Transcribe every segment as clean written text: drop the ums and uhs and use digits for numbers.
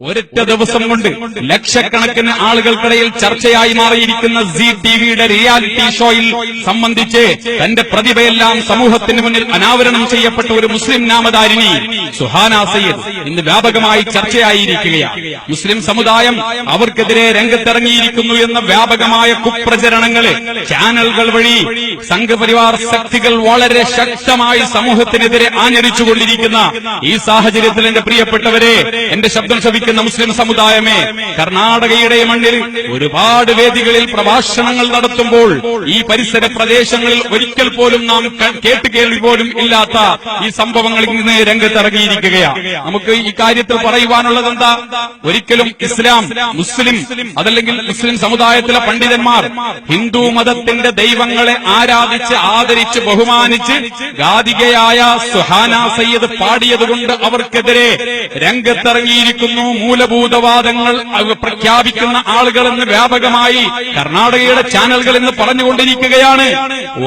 ഒരൊറ്റ ദിവസം കൊണ്ട് ലക്ഷക്കണക്കിന് ആളുകൾക്കിടയിൽ ചർച്ചയായി മാറിയിരിക്കുന്ന സി ടിവിയുടെ റിയാലിറ്റി ഷോയിൽ സംബന്ധിച്ച് തന്റെ പ്രതിഭയെല്ലാം സമൂഹത്തിന് മുന്നിൽ അനാവരണം ചെയ്യപ്പെട്ട ഒരു മുസ്ലിം നാമധാരിണി സുഹാന സയ്യിദ് ഇന്ന് വ്യാപകമായി ചർച്ചയായിരിക്കുകയാണ്. മുസ്ലിം സമുദായം അവർക്കെതിരെ രംഗത്തിറങ്ങിയിരിക്കുന്നു എന്ന വ്യാപകമായ കുപ്രചരണങ്ങള് ചാനലുകൾ വഴി സംഘപരിവാർ ശക്തികൾ വളരെ ശക്തമായി സമൂഹത്തിനെതിരെ ആഞ്ഞടിച്ചുകൊണ്ടിരിക്കുന്ന ഈ സാഹചര്യത്തിൽ എന്റെ പ്രിയപ്പെട്ടവരെ, എന്റെ ശബ്ദം ശ്രവിക്കുന്ന മുസ്ലിം സമുദായമേ, കർണാടകയുടെ മണ്ണിൽ ഒരുപാട് വേദികളിൽ പ്രഭാഷണങ്ങൾ നടത്തുമ്പോൾ ഈ പരിസര പ്രദേശങ്ങളിൽ ഒരിക്കൽ പോലും നാം കേട്ടുകേൾവി പോലും ഇല്ലാത്ത ഈ സംഭവങ്ങൾ ഇന്ന് രംഗത്തിറങ്ങിയിരിക്കുകയാണ്. നമുക്ക് ഈ കാര്യത്തിൽ പറയുവാനുള്ളത് എന്താ? ഒരിക്കലും ഇസ്ലാം, മുസ്ലിം അതല്ലെങ്കിൽ മുസ്ലിം സമുദായത്തിലെ പണ്ഡിതന്മാർ ഹിന്ദു മതത്തിന്റെ ദൈവങ്ങളെ ആരാധിച്ച് ആദരിച്ച് ബഹുമാനിച്ച് ഗാതികയായ സുഹാന സയ്യിദ് പാടിയതുകൊണ്ട് അവർക്കെതിരെ രംഗത്തിറങ്ങിയിരിക്കുന്നു. മൂലഭൂതവാദങ്ങൾ പ്രഖ്യാപിക്കുന്ന ആളുകളെന്ന് വ്യാപകമായി കർണാടകയുടെ ചാനലുകൾ ഇന്ന് പറഞ്ഞുകൊണ്ടിരിക്കുകയാണ്.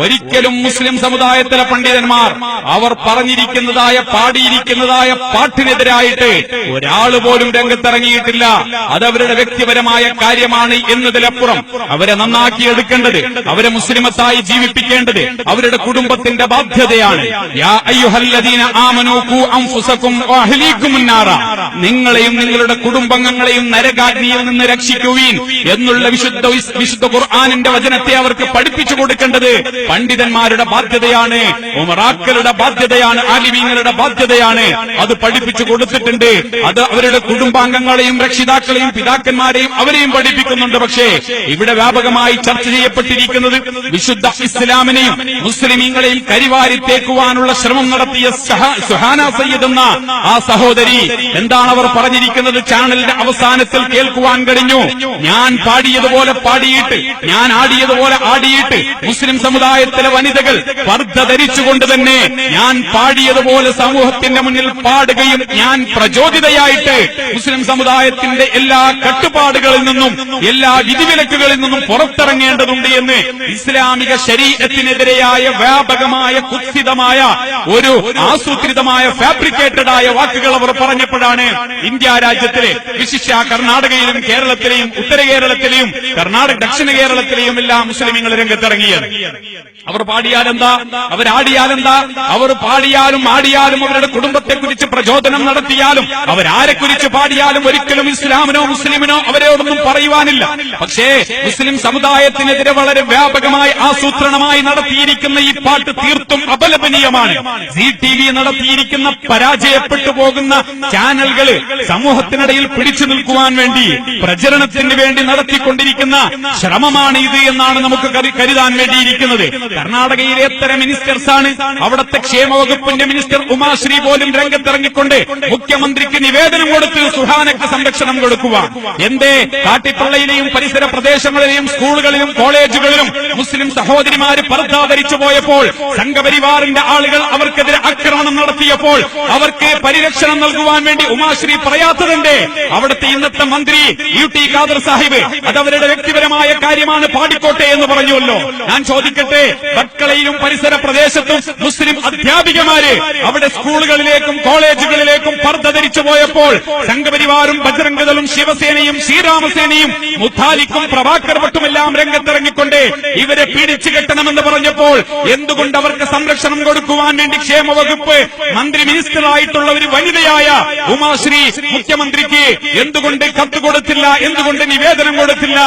ഒരിക്കലും മുസ്ലിം സമുദായത്തിലെ പണ്ഡിതന്മാർ അവർ പറഞ്ഞിരിക്കുന്നതായ പാടിയിരിക്കുന്നതായ പാട്ടിനെതിരായിട്ട് ഒരാൾ പോലും രംഗത്തിറങ്ങിയിട്ടില്ല. അതവരുടെ വ്യക്തിപരമായ കാര്യമാണ് എന്നതിലപ്പുറം അവരെ നന്നാക്കിയെടുക്കേണ്ടത്, അവരെ മുസ്ലിമത്തായി ജീവിപ്പിക്കേണ്ടത് അവരുടെ കുടുംബത്തിന്റെ ബാധ്യതയാണ്. യാ അയ്യുഹല്ലദീന ആമനൂ ഖൂ അൻഫുസകും വഅഹ്ലീകുമുൻ നാറ, നിങ്ങളെയും നിങ്ങളുടെ കുടുംബാംഗങ്ങളെയും നരകാഗ്നിയിൽ നിന്ന് രക്ഷിക്കുവീൻ എന്നുള്ള വിശുദ്ധ ഖുർആനിന്റെ വചനത്തെ അവർക്ക് പഠിപ്പിച്ചു കൊടുക്കേണ്ടത് പണ്ഡിതന്മാരുടെ ബാധ്യതയാണ്, ഉമറാക്കളുടെ ബാധ്യതയാണ്, ആലിമീങ്ങളുടെ ബാധ്യതയാണ്. അത് പഠിപ്പിച്ചു കൊടുത്തിട്ടുണ്ട്. അത് അവരുടെ കുടുംബാംഗങ്ങളെയും രക്ഷിതാക്കളെയും പിതാക്കന്മാരെയും അവരെയും പഠിപ്പിക്കുന്നുണ്ട്. പക്ഷേ ഇവിടെ വ്യാപകമായി ചർച്ച ചെയ്യപ്പെട്ടിരിക്കുന്നത് വിശുദ്ധ ഇസ്ലാമിനെയും മുസ്ലിമീങ്ങളെയും കരിവാരിത്തേക്കുവാനുള്ള ശ്രമം നടത്തിയ സുഹാന സയ്യിദ് എന്ന ആ സഹോദരി. എന്താണ് അവർ പറഞ്ഞിരിക്കുന്നത്? ചാനലിന്റെ അവസാനത്തിൽ കേൾക്കുവാൻ കഴിഞ്ഞു, ഞാൻ പാടിയതുപോലെ പാടിയിട്ട്, ഞാൻ ആടിയതുപോലെ ആടിയിട്ട് മുസ്ലിം സമുദായത്തിലെ വനിതകൾ പർദ്ദ ധരിച്ചുകൊണ്ട് തന്നെ ഞാൻ പാടിയതുപോലെ സമൂഹത്തിന്റെ മുന്നിൽ പാടുകയും ഞാൻ പ്രചോദിതയായിട്ട് മുസ്ലിം സമുദായത്തിന്റെ എല്ലാ കട്ടുപാടുകളിൽ നിന്നും എല്ലാ വിധിവിലക്കുകളിൽ നിന്നും പുറത്തിറങ്ങേണ്ടതുണ്ട് എന്ന് ഇസ്ലാമിക ശരീഅത്തിനെതിരെയായ വ്യാപകമായ കുത്സിതമായ ഒരു ആസൂത്രിതമായ ഫാബ്രിക്കേറ്റഡ് ആയ വാക്കുകൾ അവർ പറഞ്ഞപ്പോഴാണ് ഇന്ത്യ രാജ്യത്തിലെ വിശിഷ്യ കർണാടകയിലും കേരളത്തിലെയും ഉത്തര കേരളത്തിലെയും ദക്ഷിണ കേരളത്തിലെയും എല്ലാം മുസ്ലിമീങ്ങൾ രംഗത്തിറങ്ങിയത്. അവർ പാടിയാലെന്താ, അവരാടിയാലെന്താ, അവർ പാടിയാലും ആടിയാലും അവരുടെ കുടുംബത്തെക്കുറിച്ച് പ്രചോദനം നടത്തിയാലും അവരാരെക്കുറിച്ച് പാടിയാലും ഒരിക്കലും ഇസ്ലാമിനോ മുസ്ലിമിനോ അവരോടൊന്നും പറയുവാനില്ല. പക്ഷേ മുസ്ലിം സമുദായത്തിനെതിരെ വളരെ വ്യാപകമായി ആസൂത്രണമായി നടത്തിയിരിക്കുന്ന ഈ പാട്ട് തീർത്തും അപലപനീയമാണ്. സി ടി വി നടത്തിയിരിക്കുന്ന പരാജയപ്പെട്ടു പോകുന്ന ചാനലുകള് സമൂഹത്തിനിടയിൽ പിടിച്ചു നിൽക്കുവാൻ വേണ്ടി പ്രചരണത്തിന് വേണ്ടി നടത്തിക്കൊണ്ടിരിക്കുന്ന ശ്രമമാണ് ഇത് എന്നാണ് നമുക്ക് കരുതാൻ വേണ്ടിയിരിക്കുന്നത്. കർണാടകയിലെ എത്ര മിനിസ്റ്റേഴ്സാണ്, അവിടുത്തെ ക്ഷേമവകുപ്പിന്റെ മിനിസ്റ്റർ ഉമാശ്രീ പോലും രംഗത്തിറങ്ങിക്കൊണ്ട് മുഖ്യമന്ത്രിക്ക് നിവേദനം കൊടുത്ത് സുഹാനക്ക് സംരക്ഷണം കൊടുക്കുക. എന്തേ കാട്ടിപ്പള്ളയിലെയും പരിസര പ്രദേശങ്ങളിലെയും സ്കൂളുകളിലും കോളേജുകളിലും മുസ്ലിം സഹോദരിമാര് പർദ്ദ ധരിച്ചു പോയപ്പോൾ സംഘപരിവാറിന്റെ ആളുകൾ അവർക്കെതിരെ ആക്രമണം നടത്തിയപ്പോൾ അവർക്ക് പരിരക്ഷണം നൽകുവാൻ വേണ്ടി ഉമാശ്രീ പറയാത്തതുണ്ട്. അവിടുത്തെ ഇന്നത്തെ മന്ത്രി UT ഖാദർ സാഹിബ് അതവരുടെ വ്യക്തിപരമായ കാര്യമാണ്, പാടിക്കോട്ടെ എന്ന് പറഞ്ഞുവല്ലോ. ഞാൻ ചോദിക്കട്ടെ, ഭട്കളയിലും പരിസര പ്രദേശത്തും മുസ്ലിം അധ്യാപികമാര് അവിടെ സ്കൂളുകളിലേക്കും കോളേജുകളിലേക്കും പർദ്ദ ധരിച്ചു പോയപ്പോൾ സംഘപരിവാറും ബജ്രംഗദളും ശിവസേനയും ശ്രീരാമസേനയും മുത്താലിക്കും പ്രഭാകർ ഭട്ടുമെല്ലാം രംഗത്തിറങ്ങിക്കൊണ്ട് ഇവരെ പിടിച്ചു കെട്ടണമെന്ന് പറഞ്ഞപ്പോൾ എന്തുകൊണ്ട് അവർക്ക് സംരക്ഷണം കൊടുക്കുവാൻ വേണ്ടി ക്ഷേമവകുപ്പ് മന്ത്രി മിനിസ്റ്ററായിട്ടുള്ള ഒരു വനിതയായ ഉമാശ്രീ മുഖ്യമന്ത്രിക്ക് എന്തുകൊണ്ട് കത്ത് കൊടുത്തില്ല, എന്തുകൊണ്ട് നിവേദനം കൊടുത്തില്ല?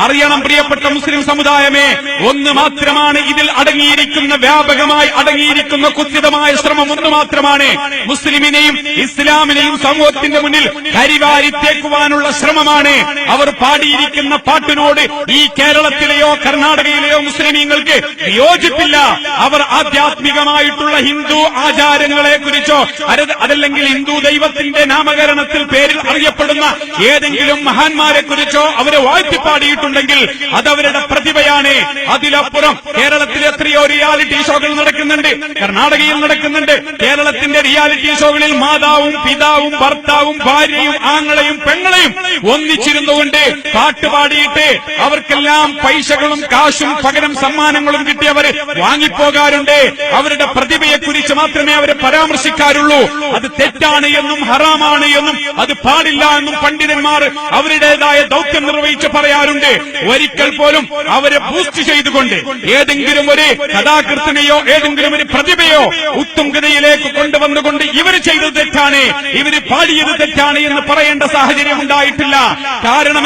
അറിയണം പ്രിയപ്പെട്ട മുസ്ലിം സമുദായമേ, ഒന്ന് മാത്രമാണ് ഇതിൽ അടങ്ങിയിരിക്കുന്ന, വ്യാപകമായി അടങ്ങിയിരിക്കുന്ന കുത്സിതമായ ശ്രമം ഒന്ന് മാത്രമാണ്. മുസ്ലിമിനെയും ഇസ്ലാമിനെയും സമൂഹത്തിന്റെ മുന്നിൽ കരിവാരിത്തേക്കുവാനുള്ള ശ്രമമാണ്. അവർ പാടിയിരിക്കുന്ന പാട്ടിനോട് ഈ കേരളത്തിലെയോ കർണാടകയിലെയോ മുസ്ലിമീങ്ങൾക്ക് വിയോജിപ്പില്ല. അവർ ആധ്യാത്മികമായിട്ടുള്ള ഹിന്ദു ആചാരങ്ങളെ കുറിച്ചോ അതല്ലെങ്കിൽ ഹിന്ദു ദൈവത്തിന്റെ നാമകരണത്തിൽ പേരിൽ അറിയപ്പെടുന്ന ഏതെങ്കിലും മഹാന്മാരെ കുറിച്ചോ അവരെ വാഴ്ത്തിപ്പാടിയിട്ടുണ്ടെങ്കിൽ അതവരുടെ പ്രതിഭയാണ്. അതിലപ്പുറം കേരളത്തിൽ എത്രയോ റിയാലിറ്റി ഷോകൾ നടക്കുന്നുണ്ട്, കർണാടകയിൽ നടക്കുന്നുണ്ട്. കേരളത്തിന്റെ റിയാലിറ്റി ഷോകളിൽ മാതാവും പിതാവും ഭർത്താവും ഭാര്യയും ആങ്ങളെയും പെങ്ങളെയും ഒന്നിച്ചിരുന്നുകൊണ്ട് പാട്ടുപാടിയിട്ട് അവർക്കെല്ലാം പൈസകളും കാശും പകരം സമ്മാനങ്ങളും കിട്ടിയവർ വാങ്ങിപ്പോകാറുണ്ട്. അവരുടെ പ്രതിഭയെക്കുറിച്ച് മാത്രമേ അവരെ പരാമർശിക്കാറുള്ളൂ. അത് തെറ്റാണ് എന്നും ഹറാമാണ് എന്നും അത് പാടില്ല എന്നും പണ്ഡിതന്മാർ അവരുടേതായ ദൗത്യം നിർവഹിച്ച് പറയാറുണ്ട്. ഒരിക്കൽ പോലും അവരെ ബൂസ്റ്റ് ചെയ്തുകൊണ്ട് ഏതെങ്കിലും ഒരു കഥാകൃത്തിനെയോ ഏതെങ്കിലും ഒരു പ്രതിഭയോ ഉത്തുംഗതയിലേക്ക് കൊണ്ടുവന്നുകൊണ്ട് ഇവർ ചെയ്തത് തെറ്റാണ്, ഇവര് പാടിയത് തെറ്റാണ് എന്ന് പറയേണ്ട സാഹചര്യം ഉണ്ടായിട്ടില്ല. കാരണം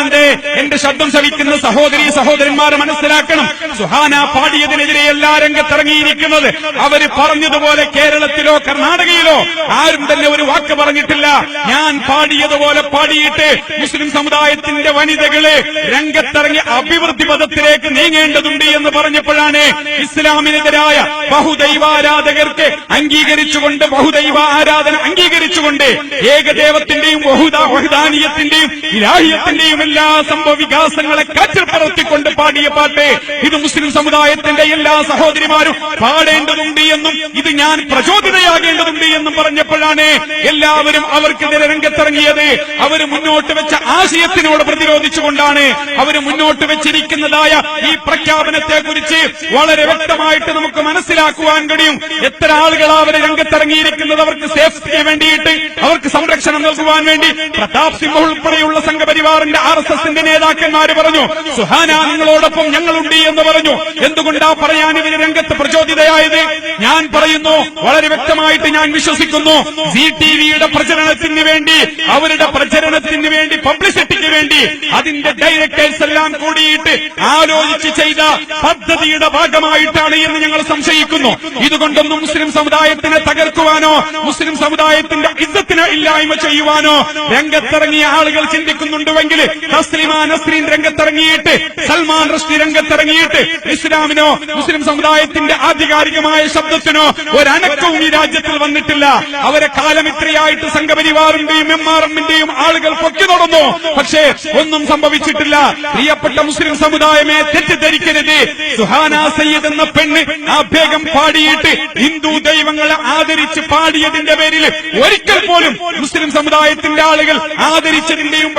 എന്റെ ശബ്ദം ശ്രവിക്കുന്ന സഹോദരീ സഹോദരന്മാർ മനസ്സിലാക്കണം, സുഹാന പാടിയതിനെതിരെ എല്ലാ രംഗത്തിറങ്ങിയിരിക്കുന്നത്. അവര് പറഞ്ഞതുപോലെ കേരളത്തിലോ കർണാടകയിലോ ആരും തന്നെ ഒരു വാക്ക് പറഞ്ഞിട്ടില്ല. ഞാൻ പാടിയതുപോലെ പാടിയിട്ട് മുസ്ലിം സമുദായത്തിന്റെ വനിതകളെ രംഗത്തിറങ്ങി അഭിവൃദ്ധി പദത്തിലേക്ക് നീങ്ങേണ്ടതുണ്ട് എന്ന് പറഞ്ഞപ്പോഴാണ് ഇസ്ലാമിനെതിരായ ബഹുദൈവാരാധകർക്ക് അംഗീകരിച്ചുകൊണ്ട്, ബഹുദൈവ ആരാധന അംഗീകരിച്ചുകൊണ്ട് ഏകദേവത്തിന്റെയും വഹുദാനീയത്തിന്റെയും ഇലാഹിയത്തിന്റെയും എല്ലാ സംഭവ വികാസങ്ങളെ കാറ്റിൽ പറത്തിക്കൊണ്ട് പാടിയ പാട്ട് ഇത് മുസ്ലിം സമുദായത്തിന്റെ എല്ലാ സഹോദരിമാരും പാടേണ്ടതുണ്ട് എന്നും ഇത് ഞാൻ പ്രചോദിതയാകേണ്ടതുണ്ട് എന്നും പറഞ്ഞപ്പോഴാണ് എല്ലാവരും അവർക്കെതിരെ രംഗത്തിറങ്ങിയത്. അവർ മുന്നോട്ട് വെച്ച ആശയത്തിനോട് പ്രതിരോധിച്ചുകൊണ്ടാണ്. അവർ മുന്നോട്ട് വെച്ചിരിക്കുന്നതായ ഈ പ്രഖ്യാപനത്തെക്കുറിച്ച് വളരെ വ്യക്തമായിട്ട് നമുക്ക് മനസ്സിലാക്കുവാൻ കഴിയും. എത്ര ആളുകൾ അവരെ രംഗത്തിറങ്ങിയിരിക്കുന്നത് അവർക്ക് സേഫ്റ്റിക്ക് വേണ്ടിയിട്ട്, അവർക്ക് സംരക്ഷണം നൽകുവാൻ വേണ്ടി. പ്രതാപ് സിംഹ ഉൾപ്പെടെയുള്ള സംഘപരിവാറിന്റെ RSSന്റെ നേതാക്കന്മാർ പറഞ്ഞു, സുഹാന നിങ്ങളോടൊപ്പം ഞങ്ങളുണ്ട് എന്ന് പറഞ്ഞു. എന്തുകൊണ്ടാ പറയാൻ ഇവര് രംഗത്ത് പ്രചോദിതയായത്? ഞാൻ പറയുന്നു, വളരെ വ്യക്തമായിട്ട് ഞാൻ വിശ്വസിക്കുന്നു, ZTVയുടെ പ്രചരണത്തിന് വേണ്ടി, അവരുടെ പ്രചരണത്തിന് വേണ്ടി, പബ്ലിസിറ്റിക്ക് വേണ്ടി അതിന്റെ ഡയറക്ടേഴ്സ് എല്ലാം കൂടിയിട്ട് ആലോചിച്ച് ചെയ്ത പദ്ധതിയുടെ ഭാഗമായിട്ടാണ് എന്ന് ഞങ്ങൾ സംശയിക്കുന്നു. ഇതുകൊണ്ടൊന്നും മുസ്ലിം സമുദായത്തിനെ തകർക്കുവാനോ മുസ്ലിം സമുദായത്തിന്റെ ഇസ്സത്തിനെ ഇല്ലായ്മ ചെയ്യുവാനോ രംഗത്തിറങ്ങിയ ആളുകൾ ചിന്തിക്കുന്നുണ്ടുവെങ്കിൽ തസ്ലിമ നസ്രീൻ രംഗത്തിറങ്ങിയിട്ട്, സൽമാൻ റുഷ്ദി രംഗത്തിറങ്ങിയിട്ട് ഇസ്ലാമിനോ മുസ്ലിം സമുദായത്തിന്റെ ആധികാരികമായ ശബ്ദത്തിനോ ഒരനക്കവും ഈ രാജ്യത്തിൽ വന്നിട്ടില്ല. അവരെ കാലം ഇത്രയായിട്ട് സംഘപരിവാറിന്റെയും MRMന്റെയും ആളുകൾ പൊക്കി നടന്നു. പക്ഷേ ഒന്നും സംഭവിച്ചിട്ടില്ല. പ്രിയപ്പെട്ട മുസ്ലിം സമുദായമേ, തെറ്റിദ്ധരിക്കരുത്. സുഹാന സയ്യിദ് എന്ന പെണ്ണ് ആ ബേഗം പാടിയിട്ട് ഹിന്ദു ദൈവങ്ങളെ ആദരിച്ച് പാടിയതിന്റെ പേരിൽ ഒരിക്കൽ പോലും മുസ്ലിം സമുദായത്തിന്റെ ആളുകൾ ആദരിച്ചതിന്റെയും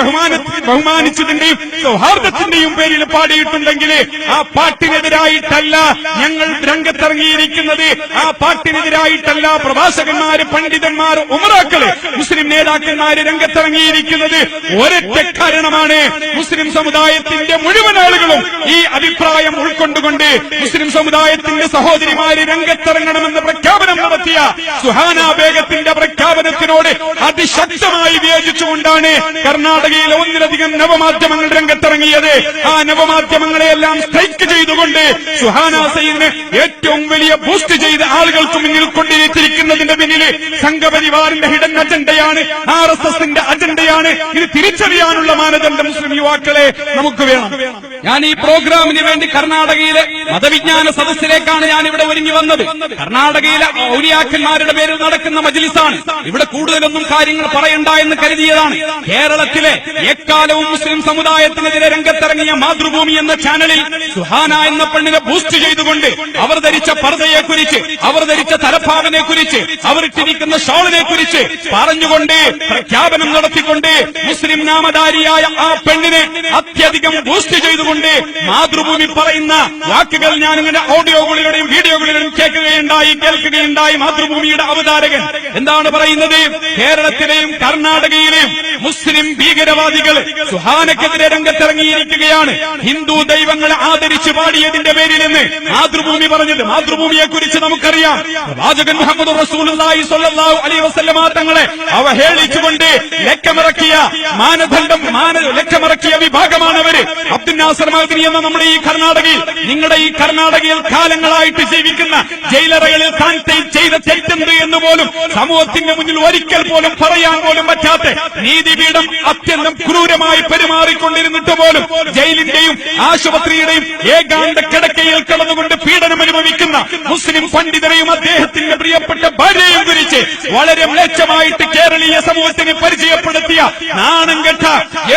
ബഹുമാനിച്ചതിന്റെയും സൗഹാർദ്ദത്തിന്റെയും പേരിൽ പാടിയിട്ടുണ്ടെങ്കിൽ ആ പാട്ടിനെതിരായിട്ടല്ല ഞങ്ങൾ രംഗത്തിറങ്ങിയിരിക്കുന്നത്. ആ പാട്ടിനെതിരായിട്ടല്ല പ്രഭാഷകന്മാര്, പണ്ഡിതന്മാര്, ഉമറാക്കള്, മുസ്ലിം നേതാക്കന്മാര് രംഗത്തിറങ്ങിയിരിക്കുന്നത്. ഒരൊറ്റ കാരണമാണ്, മുസ്ലിം സമുദായത്തിന്റെ മുഴുവൻ ആളുകളും ഈ അഭിപ്രായം ഉൾക്കൊണ്ടുകൊണ്ട് മുസ്ലിം സമുദായത്തിന്റെ സഹോദരിമാര് രംഗത്തിറങ്ങണമെന്ന് പ്രഖ്യാപനം നടത്തിയ സുഹാന ബേഗത്തിന്റെ പ്രഖ്യാപനത്തിനോട് അതിശക്തമായി വിയോജിച്ചുകൊണ്ടാണ് കർണാടകയിലെ ഒന്നിലധികം നവമാധ്യമങ്ങൾ രംഗത്തിറങ്ങിയത്. ആ നവമാധ്യമങ്ങളെയെല്ലാം സ്ട്രൈക്ക് ചെയ്തുകൊണ്ട് സുഹാന സയ്യിദിനെ ഏറ്റവും വലിയ ബൂസ്റ്റ് ചെയ്ത് ആളുകൾക്ക് മുന്നിൽ കൊണ്ടിരിക്കുന്നതിന്റെ പിന്നിൽ സംഘപരിവാറിന്റെ ഹിഡൻ അജണ്ടയാണ്, RSSന്റെ അജണ്ടയാണ്. ഇത് തിരിച്ചറിയാനുള്ള മാനദണ്ഡം മുസ്ലിം യുവാക്കളെ നമുക്ക് വേണം. ഞാൻ ഈ പ്രോഗ്രാമിന് വേണ്ടി കർണാടകയിലെ മതവിജ്ഞാന സദസ്സിലേക്കാണ് ഞാൻ ഇവിടെ ഒരുങ്ങി വന്നത്. കർണാടകയിലെ ഔലിയാക്കന്മാരുടെ പേരിൽ നടക്കുന്ന മജ്ലിസാണ്. ഇവിടെ കൂടുതലൊന്നും കാര്യങ്ങൾ പറയണ്ട എന്ന് കരുതിയതാണ്. കേരളത്തിലെ എക്കാലവും മുസ്ലിം സമുദായത്തിനെതിരെ രംഗത്തിറങ്ങിയ മാതൃഭൂമി എന്ന ചാനലിൽ സുഹാന എന്ന പെണ്ണിനെ ബൂസ്റ്റ് ചെയ്തുകൊണ്ട് അവർ ധരിച്ച പർദ്ദയെക്കുറിച്ച്, അവർ ധരിച്ച തലപ്പാവിനെ കുറിച്ച്, അവർ ഇട്ടിരിക്കുന്ന ഷോളിനെ കുറിച്ച് പറഞ്ഞുകൊണ്ട് പ്രഖ്യാപനം നടത്തിക്കൊണ്ട് മുസ്ലിം നാമധാരിയായ ആ പെണ്ണിനെ അത്യധികം ബൂസ്റ്റ് ചെയ്തുകൊണ്ട് മാതൃഭൂമി പറയുന്ന വാക്കുകൾ ഞാൻ ഇങ്ങനെ ഓഡിയോകളിലൂടെയും വീഡിയോകളിലൂടെയും കേൾക്കുകയുണ്ടായി. മാതൃഭൂമിയുടെ അവതാരകൻ എന്താണ് പറയുന്നത്? കേരളത്തിലെയും കർണാടകയിലെയും മുസ്ലിം ഭീകരവാദികൾ സുഹാനക്കെതിരെ രംഗത്തിറങ്ങിയിരിക്കുകയാണ്. ഹിന്ദു ദൈവങ്ങളെ ആദരിച്ചു പാടിയതിന്റെ പേരിലെന്ന് മാതൃഭൂമി പറഞ്ഞത്. മാതൃഭൂമിയെ കുറിച്ച് നമുക്കറിയാം, പ്രവാചകൻ മുഹമ്മദ് റസൂലുള്ളാഹി സ്വല്ലല്ലാഹു അലൈഹി വസല്ലമ തങ്ങളെ അവഹേളിച്ചുകൊണ്ട് ലക്കമിറക്കിയ ലക്കമിറക്കിയ വിഭാഗമാണവര്. അബ്ദുൽ നാസർ മഅ്ദനി എന്ന നമ്മുടെ ഈ കർണാടകയിൽ, നിങ്ങളുടെ ഈ കർണാടകയിൽ കാലങ്ങളായിട്ട് ജീവിക്കുന്ന ജയിലറകളിൽ താൻ ചെയ്ത തെറ്റെന്ത് എന്ന് പോലും സമൂഹത്തിന്റെ മുന്നിൽ ഒരിക്കൽ പോലും പറയാൻ പോലും പറ്റാത്ത നീതിപീഠം അത്യന്തം ക്രൂരമായി പെരുമാറിക്കൊണ്ടിരുന്നിട്ട് പോലും ജയിലിന്റെയും ആശുപത്രിയുടെയും ഏകാന്ത കിടക്കയിൽ കടന്നുകൊണ്ട് പീഡനം അനുഭവിക്കുന്ന മുസ്ലിം പണ്ഡിതരെയും അദ്ദേഹത്തിന്റെ പ്രിയപ്പെട്ട ഭാര്യയെയും കുറിച്ച് വളരെ മ്ലേച്ഛമായിട്ട് കേരളീയ സമൂഹത്തിന് പരിചയപ്പെടുത്തിയ നാണംകെട്ട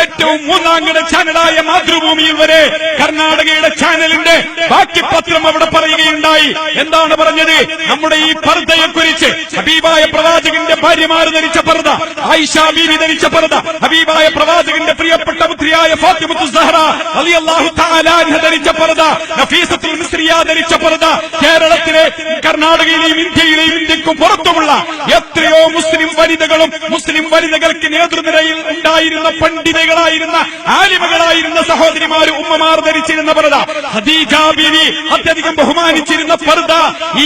ഏറ്റവും മൂന്നാംകിട ചാനലായ മാതൃഭൂമിയിൽ വരെ കർണാടകയുടെ ചാനലിന്റെ ബാക്കി പത്രം അവിടെ പറയുകയുണ്ടായി. എന്താണ് പറഞ്ഞത്? നമ്മുടെ ഈ പർദ്ദയെക്കുറിച്ച്, ഹബീബായ പ്രവാചകന്റെ ഭാര്യമാർ ധരിച്ച പർദ്ദ, ആയിഷ ബീവി ധരിച്ച പർദ്ദ, ഹബീബായ പ്രവാചകന്റെ പ്രിയപ്പെട്ട പുത്രിയായ ഫാത്തിമത്തു സഹറ റളിയല്ലാഹു തആല അൻഹ ധരിച്ച പർദ, നഫീസത്തുൽ മിസ്രിയ ധരിച്ച പർദ, കേരളത്തിലെ കർണാടകയിലെയും ഇന്ത്യയിലെയും ഇന്ത്യക്കും പുറത്തുമുള്ള എത്രയോ മുസ്ലിം വനിതകളും മുസ്ലിം വനിതകൾക്ക് നേതൃനിരയിൽ ഉണ്ടായിരുന്ന പണ്ഡിതകളായിരുന്ന ആലിമകളായിരുന്ന സഹോദരിമാര് ഉമ്മമാർ ധരിച്ചിരുന്ന പർദ, ഖദീജ ബീവി അത്യധികം ബഹുമാനിച്ചിരുന്ന പർദ,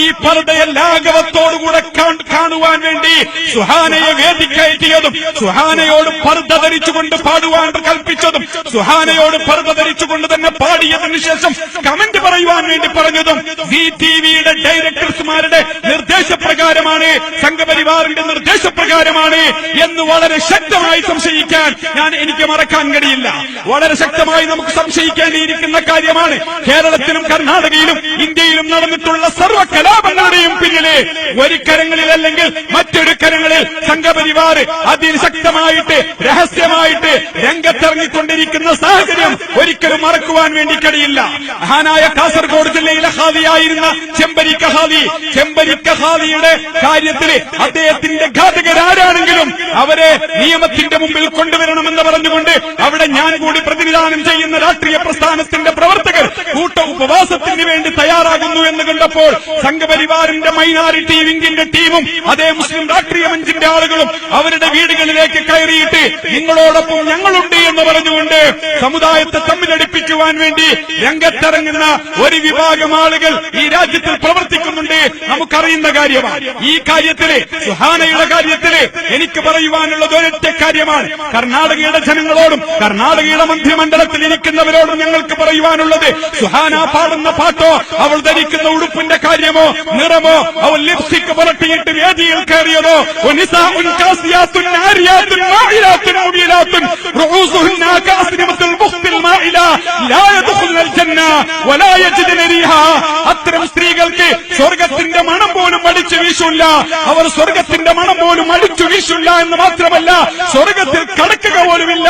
ഈ പർദയെ ലാഘവത്തോടുകൂടെ കാണുവാൻ വേണ്ടി സുഹാനയെ വേദിക്കയറ്റിയതും സുഹാനയോട് പർദ ധരിച്ചുകൊണ്ട് പാടുവാൻ കൽപ്പിച്ചതും സുഹാനയോട് പർദ ധരിച്ചുകൊണ്ട് തന്നെ പാടിയതിനു ശേഷം കമന്റ് പറയുവാൻ വേണ്ടി പറഞ്ഞതും സി ടിവിയുടെ ഡയറക്ടർമാരുടെ നിർദ്ദേശപ്രകാരമാണ്, സംഘപരിവാറിന്റെ നിർദ്ദേശപ്രകാരമാണ് എന്ന് വളരെ ശക്തമായി സംശയിക്കാൻ എനിക്ക് മറക്കാൻ കഴിയില്ല. വളരെ ശക്തമായി നമുക്ക് സംശയിക്കേണ്ടിയിരിക്കുന്ന കാര്യമാണ്. കേരളത്തിലും കർണാടകയിലും ഇന്ത്യയിലും നടന്നിട്ടുള്ള സർവ്വ കലാപങ്ങളുടെയും പിന്നിലെ ഒരു കരങ്ങളിൽ അല്ലെങ്കിൽ മറ്റൊരു കരങ്ങളിൽ സംഘപരിവാർ അതിശക്തമായിട്ട് രഹസ്യമായിട്ട് രംഗത്തിറങ്ങിക്കൊണ്ടിരിക്കുന്ന സാഹചര്യം ഒരിക്കലും മറക്കുവാൻ വേണ്ടി കഴിയില്ല. മഹാനായ കാസർഗോഡ് ജില്ലയിലെ ഖാദിയായിരുന്ന ചെമ്പരിക്ക ഖാദിയുടെ കാര്യത്തിൽ അദ്ദേഹത്തിന്റെ ഘാതകരാരാണെങ്കിലും അവരെ നിയമത്തിന്റെ മുമ്പിൽ കൊണ്ടുവരണമെന്ന് പറഞ്ഞുകൊണ്ട് അവിടെ ഞാൻ കൂടി പ്രതിനിധാനം ചെയ്യുന്ന രാഷ്ട്രീയ പ്രസ്ഥാനത്തിന്റെ പ്രവർത്തകർ കൂട്ട ഉപവാസത്തിന് വേണ്ടി തയ്യാറാകുന്നു എന്ന് കണ്ടപ്പോൾ സംഘപരിവാറിന്റെ മൈനാരിറ്റി വിംഗിന്റെ ടീമും അതേ മുസ്ലിം രാഷ്ട്രീയ മഞ്ചിന്റെ ആളുകളും അവരുടെ വീടുകളിലേക്ക് കയറിയിട്ട് നിങ്ങളോടൊപ്പം ഞങ്ങളുണ്ട് എന്ന് പറഞ്ഞുകൊണ്ട് സമുദായത്തെ തമ്മിലടിപ്പിക്കുവാൻ വേണ്ടി രംഗത്തിറങ്ങുന്ന ഒരു വിഭാഗം ആളുകൾ ഈ രാജ്യത്തിൽ പ്രവർത്തിക്കുന്നുണ്ട്. നമുക്കറിയുന്ന കാര്യമാണ്. ഈ കാര്യത്തില് സുഹാനയുടെ കാര്യത്തില് എനിക്ക് പറയുവാനുള്ളത് ഒരൊറ്റ കാര്യമാണ്. കർണാടകയുടെ ജനങ്ങളോടും കർണാടകയുടെ മന്ത്രിമണ്ഡലത്തിൽ ഇരിക്കുന്നവരോടും ഞങ്ങൾക്ക് പറയുവാനുള്ളത്, സുഹാന പാടുന്ന പാട്ടോ അവൾ ധരിക്കുന്ന ഉടുപ്പിന്റെ കാര്യമോ നിറമോ അവൾ ലിപ്സ്റ്റിക് പുരട്ടിയിട്ട് വേദിയിൽ കയറിയതോ അത്തരം സ്ത്രീകൾക്ക് സ്വർഗത്തിന്റെ മണം പോലും അടിച്ചു വീശില്ല. അവർ സ്വർഗത്തിന്റെ മണം പോലും അടിച്ചു വീശില്ല എന്ന് മാത്രമല്ല സ്വർഗത്തിൽ കടക്കുക പോലുമില്ല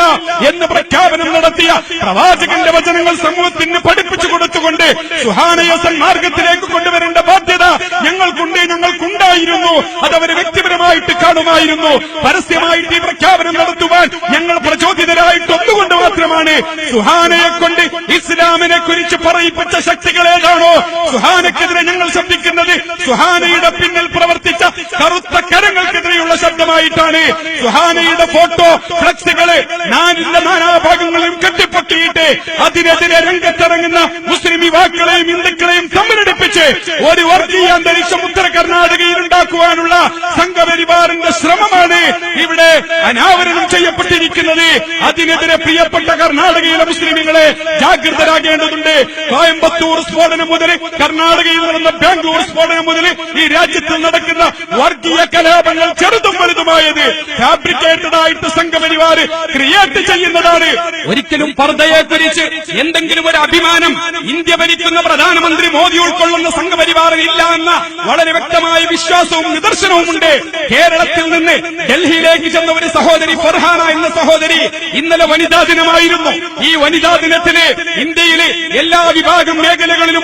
എന്ന് പ്രഖ്യാപനം നടത്തിയ പ്രവാചകന്റെ വചനങ്ങൾ സമൂഹത്തിന് പഠിപ്പിച്ചു കൊടുത്തുകൊണ്ട് സുഹാനയെ സന്മാർഗത്തിലേക്ക് കൊണ്ടുവരേണ്ട ബാധ്യത ഞങ്ങൾക്കുണ്ടായിരുന്നു. അതവര് വ്യക്തിപരമായിട്ട് കാണുമായിരുന്നു. പരസ്യമായിട്ട് ഈ പ്രഖ്യാപനം നടത്തുവാൻ ഞങ്ങൾ പ്രചോദിതരായിട്ട് ഒന്നുകൊണ്ട് മാത്രമാണ്. സുഹാനയെ കൊണ്ട് ഇസ്ലാമിനെ കുറിച്ച് പറയിപ്പിച്ച ശക്തികളേതാണോ സുഹാനക്കെതിരെ ഞങ്ങൾ ശബ്ദിക്കുന്നത്, സുഹാനയുടെ പിന്നിൽ പ്രവർത്തിച്ച കറുത്ത കരങ്ങൾക്കെതിരെയുള്ള ശബ്ദമായിട്ടാണ്. സുഹാനയുടെ ഫോട്ടോ ഫ്ലക്സുകള് നാലിന്റെ നാനാഭാഗങ്ങളിലും കെട്ടിപ്പൊക്കിയിട്ട് അതിനെതിരെ രംഗത്തിറങ്ങുന്ന മുസ്ലിം യുവാക്കളെയും ഹിന്ദുക്കളെയും തമ്മിലടിപ്പിച്ച് ഒരു വർഗീയ അന്തരീക്ഷം ഉത്തര കർണാടകയിൽ ഉണ്ടാക്കുവാനുള്ള സംഘപരിവാറിന്റെ ശ്രമമാണ് ഇവിടെ അനാവരണം ചെയ്യപ്പെട്ടിരിക്കുന്നത്. അതിനെതിരെ പ്രിയപ്പെട്ട കർണാടകയിലെ മുസ്ലിമുകളെ ജാഗ്രതരാകേണ്ടതുണ്ട്. കോയമ്പത്തൂർ സ്ഫോടനം മുതൽ കർണാടകയിൽ നടന്ന ബാംഗ്ലൂർ സ്ഫോടനം മുതൽ ഈ രാജ്യത്ത് നടക്കുന്ന വർഗീയ കലാപങ്ങൾ ചെറുതും വലുതുമായത് ഫാബ്രിക്കേറ്റഡ് ആയിട്ട് സംഘപരിവാർ ക്രിയേറ്റ് ചെയ്യുന്നതാണ്. ഒരിക്കലും പർദ്ദയെ കുറിച്ച് എന്തെങ്കിലും ഒരു അഭിമാനം ഇന്ത്യ ഭരിക്കുന്ന പ്രധാനമന്ത്രി മോദി ഉൾക്കൊള്ളുന്ന സംഘപരിവാറിന് ഇല്ല എന്ന വളരെ വ്യക്തമായ വിശ്വാസവും നിദർശനവുമുണ്ട്. കേരളത്തിൽ നിന്ന് ഡൽഹിയിലേക്ക് ചെന്ന ഒരു സഹോദരി ഫർഹാന എന്ന സഹോദരി ഇന്നലെ വനിതാ ദിനമായിരുന്നു. ഈ വനിതാ ദിനത്തില് ഇന്ത്യയിലെ എല്ലാ വിഭാഗം മേഖലകളിലും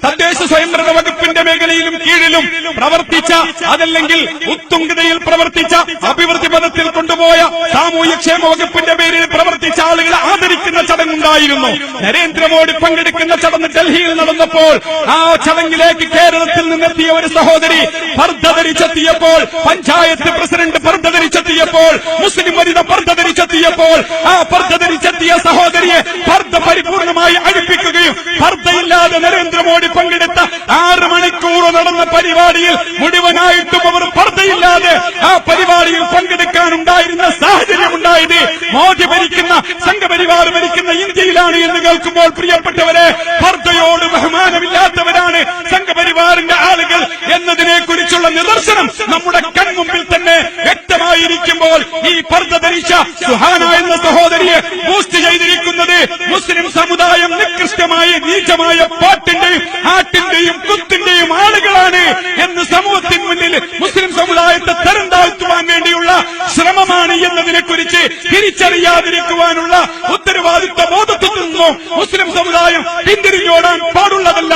തദ്ദേശ സ്വയംഭരണ വകുപ്പിന്റെ മേഖലയിലും കീഴിലും പ്രവർത്തിച്ച അതല്ലെങ്കിൽ ഉത്തുംഗതയിൽ പ്രവർത്തിച്ച അഭിവൃദ്ധി പദത്തിൽ കൊണ്ടുപോയ സാമൂഹ്യക്ഷേമ വകുപ്പിന്റെ പേരിൽ പ്രവർത്തിച്ച ആളുകളെ ആദരിക്കുന്ന ചടങ്ങുണ്ടായിരുന്നു. നരേന്ദ്രമോദി പങ്കെടുക്കുന്ന ചടങ്ങ് ഡൽഹിയിൽ നടന്നപ്പോൾ ആ ചടങ്ങിലേക്ക് കേരളത്തിൽ നിന്നെത്തിയ ഒരു സഹോദരി പർദ്ദ ധരിച്ചെത്തിയപ്പോൾ, പഞ്ചായത്ത് പ്രസിഡന്റ് പർദ്ദ ധരിച്ചെത്തിയപ്പോൾ, മുസ്ലിം വനിത പർദ്ദ ധരിച്ചെത്തിയപ്പോൾ ആ പർദ്ദ ധരിച്ചെത്തിയ സഹോദരിയെ പർദ്ദ പരിപൂർണമായി അഴിപ്പിക്കുകയും പർദ്ദയില്ലാതെ നരേന്ദ്രമോദി പങ്കെടുത്ത 6 മണിക്കൂർ നടന്ന പരിപാടിയിൽ മുഴുവനായിട്ടും അവർ പർദ്ദയില്ലാതെ ആ പരിപാടിയിൽ പങ്കെടുക്കാനുണ്ടായിരുന്ന സാഹചര്യമുണ്ടായത് മോദി ഭരിക്കുന്ന സംഘപരിവാർ ഭരിക്കുന്ന ഇന്ത്യയിലാണ് എന്ന് കേൾക്കുമ്പോൾ പ്രിയപ്പെട്ടവരെ, പർദ്ദയോട് ബഹുമാനമില്ലാത്തവരാണ് സംഘപരിവാറിന്റെ ആളുകൾ എന്നതിനെ കുറിച്ചുള്ള നിദർശനം നമ്മുടെ കൺമുമ്പിൽ തന്നെ വ്യക്തമായിരിക്കുമ്പോൾ ഈ പർദ്ദ ധരിച്ച സുഹാന എന്ന സഹോദരിയെ ബൂസ്റ്റ് ചെയ്തിരിക്കുന്നത് മുസ്ലിം സമുദായം നികൃഷ്ടമായ നീചമായ പാട്ടിന്റെയും ആട്ടിന്റെയും കുത്തിന്റെയും ആളുകളാണ് എന്ന് സമൂഹത്തിന് മുന്നിൽ മുസ്ലിം സമുദായത്തെ തരം താഴ്ത്തുവാൻ വേണ്ടിയുള്ള ശ്രമമാണ് എന്നതിനെ കുറിച്ച് തിരിച്ചറിയാതിരിക്കുവാനുള്ള ഉത്തരവാദിത്വ ബോധത്തിൽ നിന്നും മുസ്ലിം സമുദായം പിന്തിരിഞ്ഞോടാൻ പാടുള്ളതല്ല.